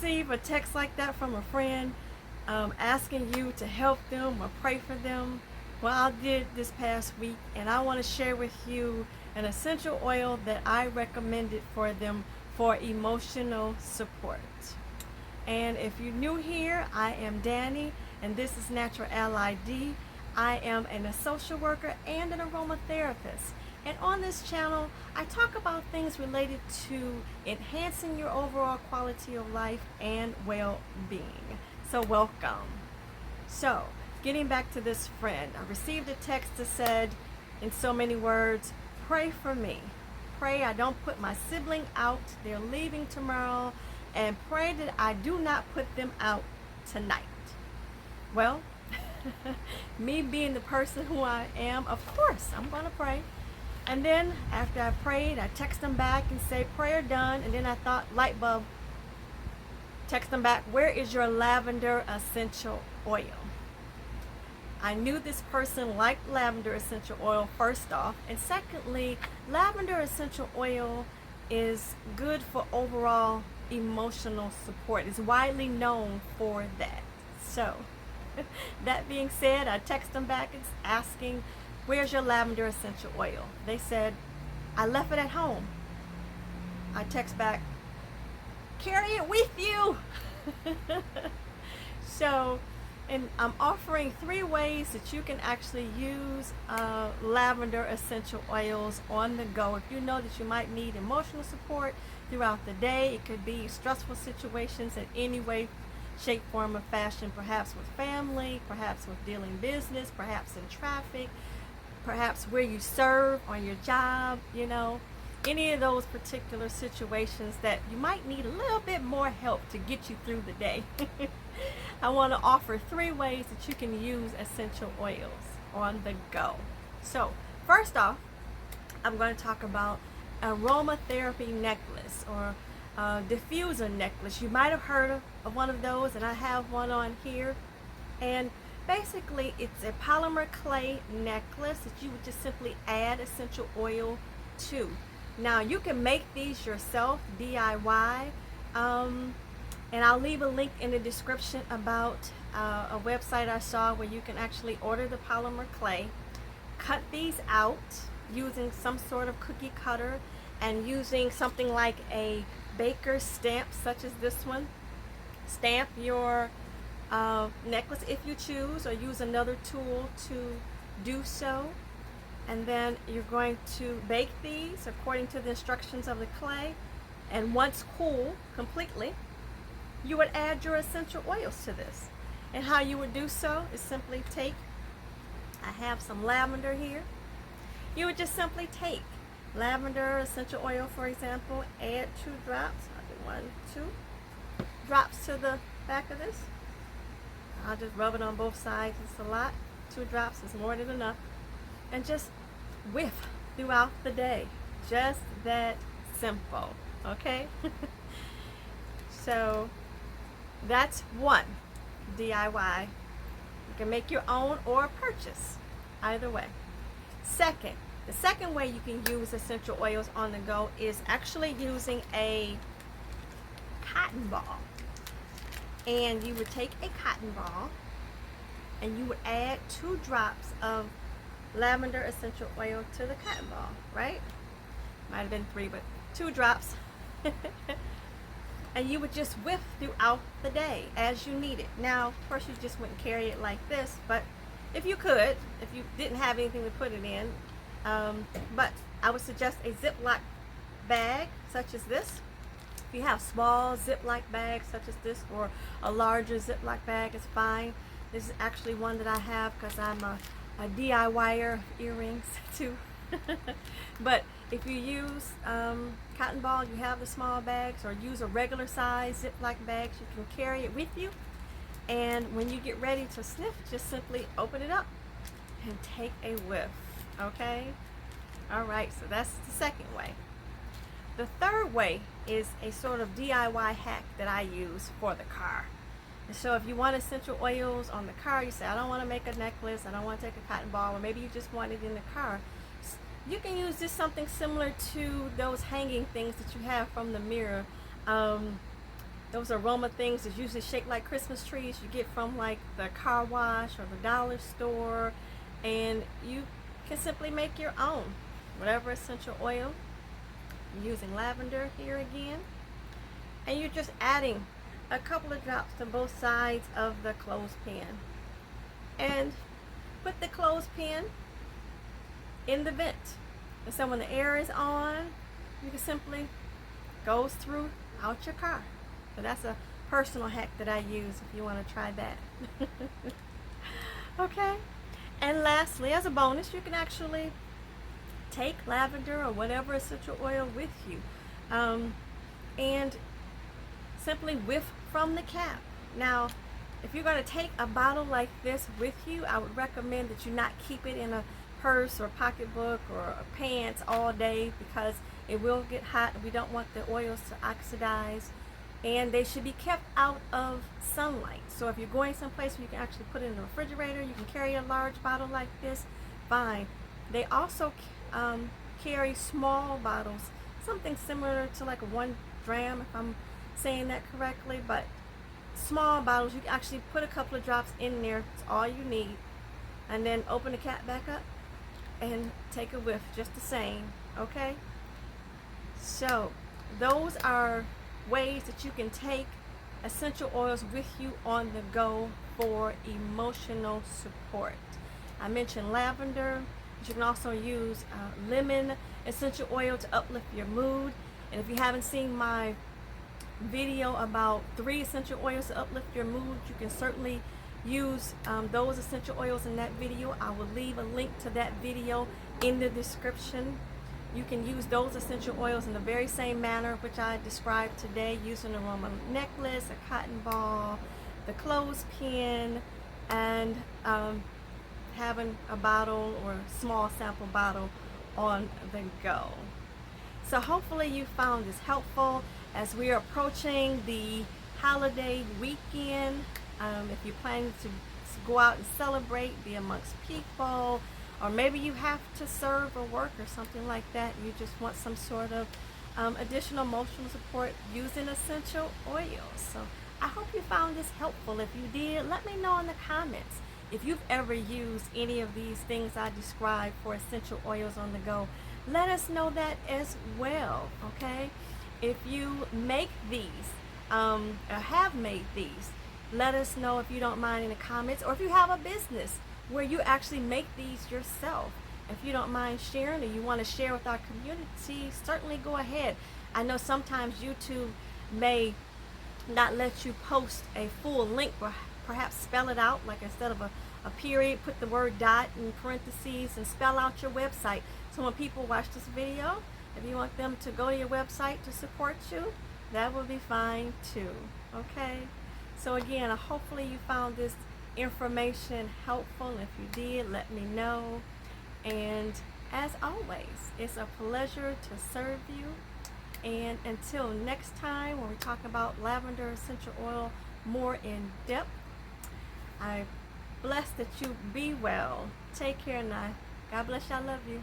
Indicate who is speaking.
Speaker 1: receive a text like that from a friend asking you to help them or pray for them? Well, I did this past week, and I want to share with you an essential oil that I recommended for them for emotional support. And if you're new here, I am Danny, and this is Natural Ally D. I am a social worker and an aromatherapist. And on this channel, I talk about things related to enhancing your overall quality of life and well-being. So welcome. So, getting back to this friend, I received a text that said, in so many words, pray for me. Pray I don't put my sibling out. They're leaving tomorrow. And pray that I do not put them out tonight. Well, me being the person who I am, of course, I'm going to pray. And then after I prayed, I text them back and say, prayer done. And then I thought, light bulb, text them back, where is your lavender essential oil? I knew this person liked lavender essential oil, first off. And secondly, lavender essential oil is good for overall emotional support. It's widely known for that. So, that being said, I text them back and asking, where's your lavender essential oil? They said, I left it at home. I text back, carry it with you. So, and I'm offering 3 ways that you can actually use lavender essential oils on the go. If you know that you might need emotional support throughout the day, it could be stressful situations in any way, shape, form, or fashion, perhaps with family, perhaps with dealing business, perhaps in traffic, perhaps where you serve on your job, any of those particular situations that you might need a little bit more help to get you through the day. I want to offer 3 ways that you can use essential oils on the go. So, first off, I'm going to talk about Aromatherapy Necklace or Diffuser Necklace. You might have heard of one of those, and I have one on here. And basically, it's a polymer clay necklace that you would just simply add essential oil to. Now, you can make these yourself, DIY, and I'll leave a link in the description about a website I saw where you can actually order the polymer clay, cut these out using some sort of cookie cutter and using something like a baker's stamp such as this one. Stamp your necklace if you choose, or use another tool to do so. And then you're going to bake these according to the instructions of the clay, and once cool completely, you would add your essential oils to this. And how you would do so is simply take, I have some lavender here. You would just simply take lavender essential oil, for example, add 2 drops. I'll do 1, 2 drops to the back of this. I'll just rub it on both sides. It's a lot. 2 drops is more than enough. And just whiff throughout the day. Just that simple. Okay? So, that's one DIY. You can make your own or purchase. Either way. The second way you can use essential oils on the go is actually using a cotton ball. And you would take a cotton ball and you would add 2 drops of lavender essential oil to the cotton ball, right? Might have been 3, but 2 drops. And you would just whiff throughout the day as you need it. Now, of course, you just wouldn't carry it like this, but if you could, if you didn't have anything to put it in, but I would suggest a Ziploc bag such as this. If you have small Ziploc bags such as this, or a larger Ziploc bag is fine. This is actually one that I have because I'm a DIYer of earrings too. But if you use cotton ball, you have the small bags, or use a regular size Ziploc bags, you can carry it with you. And when you get ready to sniff, just simply open it up and take a whiff. Okay? Alright, so that's the second way. The third way is a sort of DIY hack that I use for the car. And so if you want essential oils on the car, you say, I don't want to make a necklace, I don't want to take a cotton ball, or maybe you just want it in the car. You can use just something similar to those hanging things that you have from the mirror. those aroma things is usually shaped like Christmas trees. You get from like the car wash or the dollar store, and you can simply make your own. Whatever essential oil. I'm using lavender here again, and you're just adding a couple of drops to both sides of the clothespin, and put the clothespin in the vent. And so when the air is on, you can simply goes through out your car. So that's a personal hack that I use if you want to try that. Okay. And lastly, as a bonus, you can actually take lavender or whatever essential oil with you, and simply whiff from the cap. Now, if you're going to take a bottle like this with you, I would recommend that you not keep it in a purse or pocketbook or pants all day, because it will get hot. We don't want the oils to oxidize, and they should be kept out of sunlight. So if you're going someplace where you can actually put it in the refrigerator, you can carry a large bottle like this, fine. They also carry small bottles, something similar to like a 1 gram, if I'm saying that correctly, but small bottles. You can actually put a couple of drops in there. It's all you need, and then open the cap back up and take a whiff just the same. Okay, so those are ways that you can take essential oils with you on the go for emotional support. I mentioned lavender, but you can also use lemon essential oil to uplift your mood. And if you haven't seen my video about 3 essential oils to uplift your mood, you can certainly use those essential oils in that video. I will leave a link to that video in the description. You can use those essential oils in the very same manner which I described today, using an aroma necklace, a cotton ball, the clothespin, and having a bottle or small sample bottle on the go. So hopefully you found this helpful as we are approaching the holiday weekend. If you're planning to go out and celebrate, be amongst people, or maybe you have to serve or work or something like that, you just want some sort of additional emotional support using essential oils. So I hope you found this helpful. If you did, let me know in the comments if you've ever used any of these things I described for essential oils on the go. Let us know that as well. Okay, if you make these or have made these, let us know if you don't mind in the comments, or if you have a business where you actually make these yourself. If you don't mind sharing, or you want to share with our community, certainly go ahead. I know sometimes YouTube may not let you post a full link, or perhaps spell it out, like instead of a period, put the word dot in parentheses and spell out your website. So when people watch this video, if you want them to go to your website to support you, that will be fine too. Okay, so again, hopefully you found this information helpful. If you did, let me know. And as always, it's a pleasure to serve you. And until next time, when we talk about lavender essential oil more in depth, I bless that you be well. Take care now. God bless you. I love you.